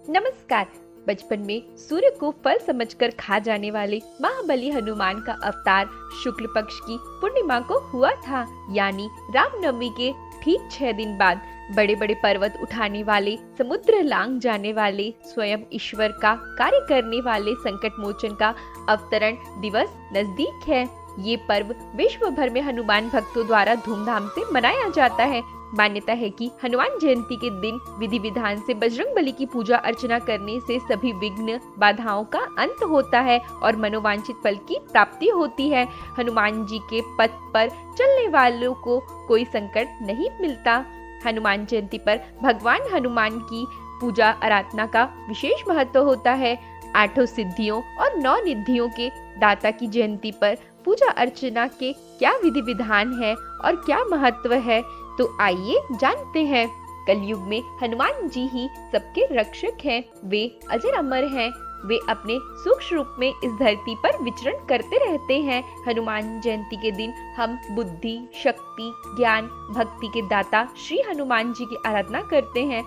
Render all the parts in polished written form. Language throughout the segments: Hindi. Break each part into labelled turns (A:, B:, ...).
A: नमस्कार। बचपन में सूर्य को फल समझकर खा जाने वाले महाबली हनुमान का अवतार शुक्ल पक्ष की पूर्णिमा को हुआ था, यानी रामनवमी के ठीक 6 दिन बाद। बड़े बड़े पर्वत उठाने वाले, समुद्र लांग जाने वाले, स्वयं ईश्वर का कार्य करने वाले संकट मोचन का अवतरण दिवस नजदीक है। ये पर्व विश्व भर में हनुमान भक्तों द्वारा धूमधाम से मनाया जाता है। मान्यता है कि हनुमान जयंती के दिन विधि विधान से बजरंगबली की पूजा अर्चना करने से सभी विघ्न बाधाओं का अंत होता है और मनोवांछित फल की प्राप्ति होती है। हनुमान जी के पथ पर चलने वालों को कोई संकट नहीं मिलता। हनुमान जयंती पर भगवान हनुमान की पूजा आराधना का विशेष महत्व होता है। 8 सिद्धियों और 9 निधियों के दाता की जयंती पर पूजा अर्चना के क्या विधि विधान है और क्या महत्व है, तो आइए जानते हैं। कलयुग में हनुमान जी ही सबके रक्षक हैं। वे अजर अमर हैं। वे अपने सूक्ष्म रूप में इस धरती पर विचरण करते रहते हैं। हनुमान जयंती के दिन हम बुद्धि, शक्ति, ज्ञान, भक्ति के दाता श्री हनुमान जी की आराधना करते हैं।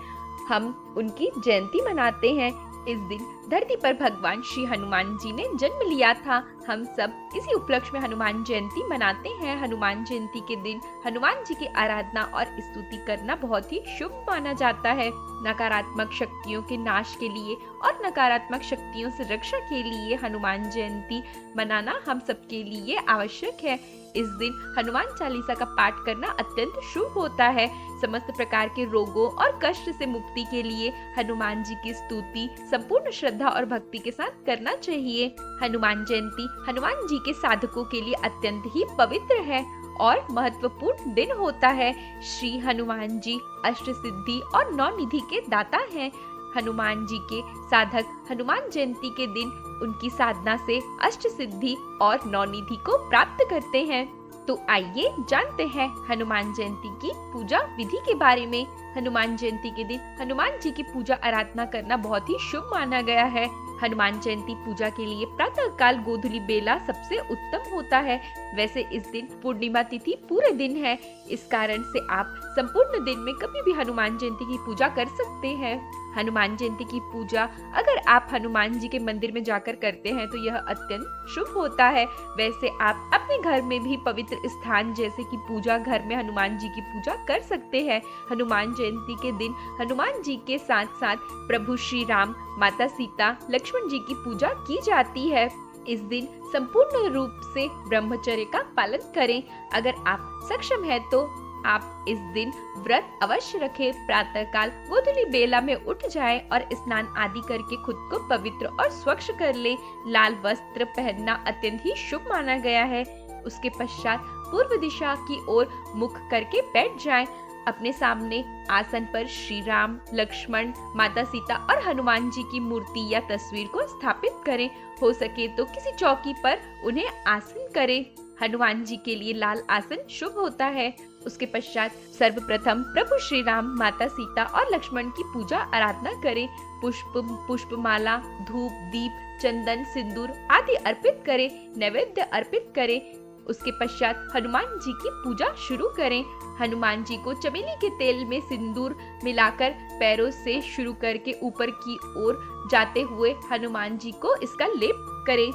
A: हम उनकी जयंती मनाते हैं। इस दिन धरती पर भगवान श्री हनुमान जी ने जन्म लिया था। हम सब इसी उपलक्ष्य में हनुमान जयंती मनाते हैं। हनुमान जयंती के दिन हनुमान जी की आराधना और स्तुति करना बहुत ही शुभ माना जाता है। नकारात्मक शक्तियों के नाश के लिए और नकारात्मक शक्तियों से रक्षा के लिए हनुमान जयंती मनाना हम सबके लिए आवश्यक है। इस दिन हनुमान चालीसा का पाठ करना अत्यंत शुभ होता है। समस्त प्रकार के रोगों और कष्ट से मुक्ति के लिए हनुमान जी की स्तुति संपूर्ण श्रद्धा और भक्ति के साथ करना चाहिए। हनुमान जयंती हनुमान जी के साधकों के लिए अत्यंत ही पवित्र है और महत्वपूर्ण दिन होता है। श्री हनुमान जी अष्ट सिद्धि और 9 निधि के दाता हैं। हनुमान जी के साधक हनुमान जयंती के दिन उनकी साधना से अष्ट सिद्धि और 9 निधि को प्राप्त करते हैं। तो आइए जानते हैं हनुमान जयंती की पूजा विधि के बारे में। हनुमान जयंती के दिन हनुमान जी की पूजा आराधना करना बहुत ही शुभ माना गया है। हनुमान जयंती पूजा के लिए प्रातः काल गोधूली बेला सबसे उत्तम होता है। वैसे इस दिन पूर्णिमा तिथि पूरे दिन है। इस कारण से आप संपूर्ण दिन में कभी भी हनुमान जयंती की पूजा कर सकते हैं। हनुमान जयंती की पूजा अगर आप हनुमान जी के मंदिर में जाकर करते हैं तो यह अत्यंत शुभ होता है। वैसे आप अपने घर में भी पवित्र स्थान जैसे कि पूजा घर में हनुमान जी की पूजा कर सकते हैं। हनुमान जयंती के दिन हनुमान जी के साथ साथ प्रभु श्री राम, माता सीता, लक्ष्मण जी की पूजा की जाती है। इस दिन संपूर्ण रूप से ब्रह्मचर्य का पालन करें। अगर आप सक्षम है तो आप इस दिन व्रत अवश्य रखें। प्रातः काल गोधूली बेला में उठ जाएं और स्नान आदि करके खुद को पवित्र और स्वच्छ कर ले। लाल वस्त्र पहनना अत्यंत ही शुभ माना गया है। उसके पश्चात पूर्व दिशा की ओर मुख करके बैठ जाएं। अपने सामने आसन पर श्री राम, लक्ष्मण, माता सीता और हनुमान जी की मूर्ति या तस्वीर को स्थापित करें। हो सके तो किसी चौकी पर उन्हें आसन करें। हनुमान जी के लिए लाल आसन शुभ होता है। उसके पश्चात सर्वप्रथम प्रभु श्री राम, माता सीता और लक्ष्मण की पूजा आराधना करें। पुष्पमाला, धूप, दीप, चंदन, सिंदूर आदि अर्पित करें। नैवेद्य अर्पित करें। उसके पश्चात हनुमान जी की पूजा शुरू करें। हनुमान जी को चमेली के तेल में सिंदूर मिलाकर पैरों से शुरू करके ऊपर की ओर जाते हुए हनुमान जी को इसका लेप करें।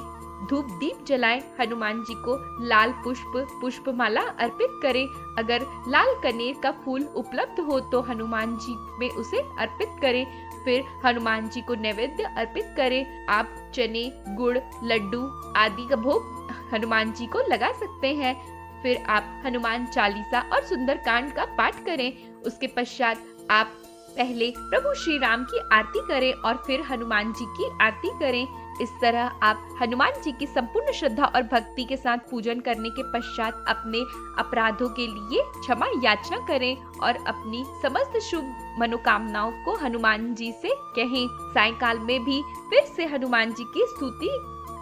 A: धूप दीप जलाएं। हनुमान जी को लाल पुष्पमाला अर्पित करें। अगर लाल कनेर का फूल उपलब्ध हो तो हनुमान जी में उसे अर्पित करें। फिर हनुमान जी को नैवेद्य अर्पित करें। आप चने, गुड़, लड्डू आदि का भोग हनुमान जी को लगा सकते हैं। फिर आप हनुमान चालीसा और सुंदरकांड का पाठ करें। उसके पश्चात आप पहले प्रभु श्री राम की आरती करें और फिर हनुमान जी की आरती करें। इस तरह आप हनुमान जी की संपूर्ण श्रद्धा और भक्ति के साथ पूजन करने के पश्चात अपने अपराधों के लिए क्षमा याचना करें और अपनी समस्त शुभ मनोकामनाओं को हनुमान जी से कहें। सायंकाल में भी फिर से हनुमान जी की स्तुति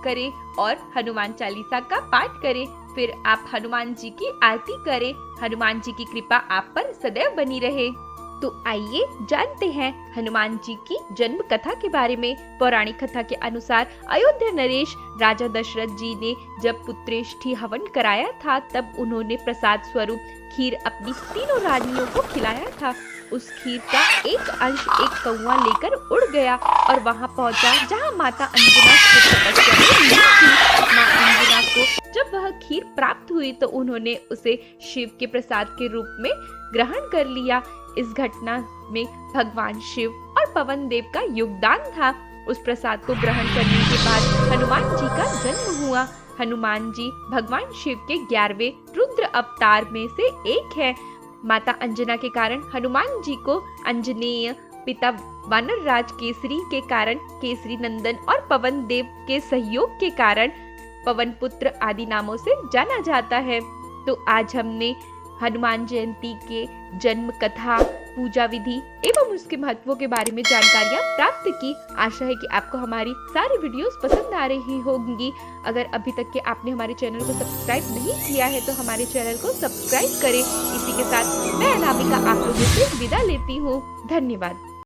A: करें और हनुमान चालीसा का पाठ करें। फिर आप हनुमान जी की आरती करें। हनुमान जी की कृपा आप पर सदैव बनी रहे। तो आइए जानते हैं हनुमान जी की जन्म कथा के बारे में। पौराणिक कथा के अनुसार अयोध्या नरेश राजा दशरथ जी ने जब पुत्रेष्ठी हवन कराया था तब उन्होंने प्रसाद स्वरूप खीर अपनी तीनों रानियों को खिलाया था। उस खीर का एक अंश एक कौवा लेकर उड़ गया और वहां पहुंचा जहां माता अंजना शिव तपस्या में लीन थी। माँ अंजना को जब वह खीर प्राप्त हुई तो उन्होंने उसे शिव के प्रसाद के रूप में ग्रहण कर लिया। इस घटना में भगवान शिव और पवन देव का योगदान था। उस प्रसाद को ग्रहण करने के बाद हनुमान जी का जन्म हुआ। हनुमान जी भगवान शिव के 11वें रुद्र अवतार में से एक है। माता अंजना के कारण हनुमान जी को अंजनेय, पिता वानरराज केसरी के कारण केसरी नंदन और पवन देव के सहयोग के कारण पवन पुत्र आदि नामों से जाना जाता है। तो आज हमने हनुमान जयंती के जन्म कथा, पूजा विधि एवं उसके महत्वों के बारे में जानकारियाँ प्राप्त की। आशा है कि आपको हमारी सारी वीडियोस पसंद आ रही होंगी। अगर अभी तक के आपने हमारे चैनल को सब्सक्राइब नहीं किया है तो हमारे चैनल को सब्सक्राइब करें। इसी के साथ मैं अनामिका आप लोगों से विदा लेती हूँ। धन्यवाद।